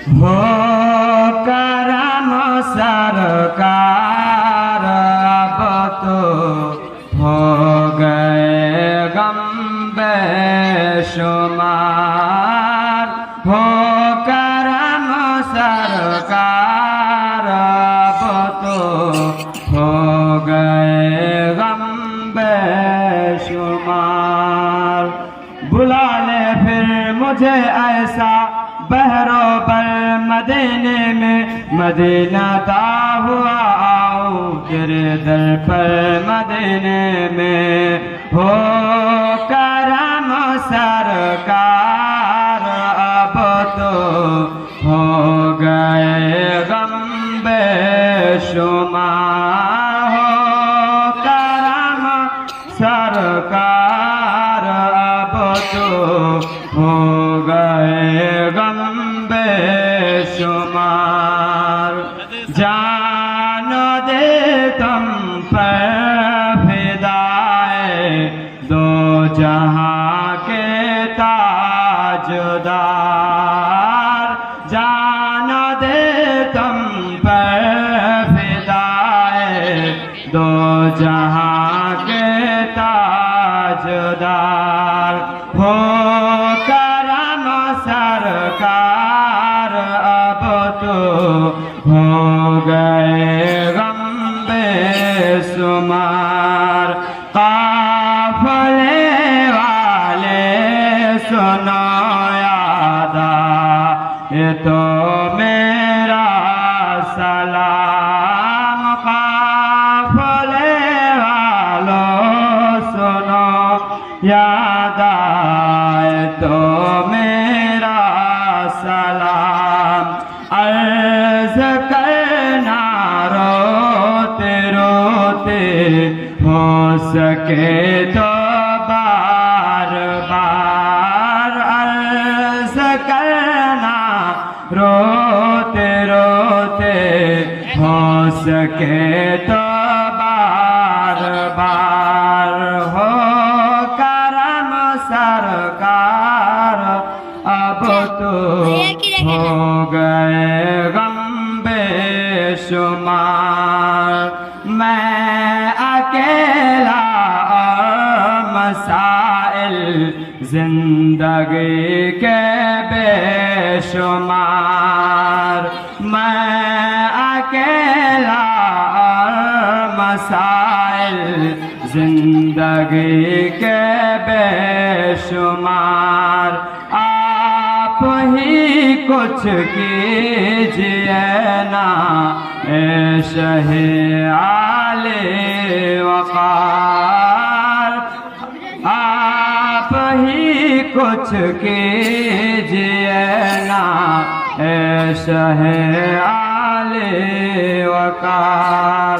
हो करम सरकार अब तो हो गए गम बेशुमार। हो करम सरकार अब तो हो गए गम बेशुमार। बुला ले फिर मुझे ऐसा बहरो पर मदीने में, मदीना ता हुआ आऊं तेरे दर पर मदीने में। हो करम सरकार अब तो हो गए गम बेशुमार। हो करम सरकार अब तो हो गए गम बेशुमार। जान दे तुम पर फिदाए दो जहां के ताजदार। जान दे तुम पर फिदाए दो जहां के ताजदार। हो करम सरकार अब तो हो गए गम बेशुमार। काफले वाले सुनो यादा ये तो मेरा सलाम। काफले वालों सुनो यादा ये तो मेरा सलाम। अर्ज करना रोते रोते हो सके तो बार बार। अर्ज करना रोते रोते हो सके तो बार बार। हो करम सरकार अब तो हो गए गम बेशुमार। मैं अकेला मसाइल जिंदगी के बेशुमार। मैं अकेला मसाइल जिंदगी के बेशुमार। आप ही कुछ कीजिए ना ए शहे आले वक़ार। आप ही कुछ कीजिए ना ए शहे आले वक़ार।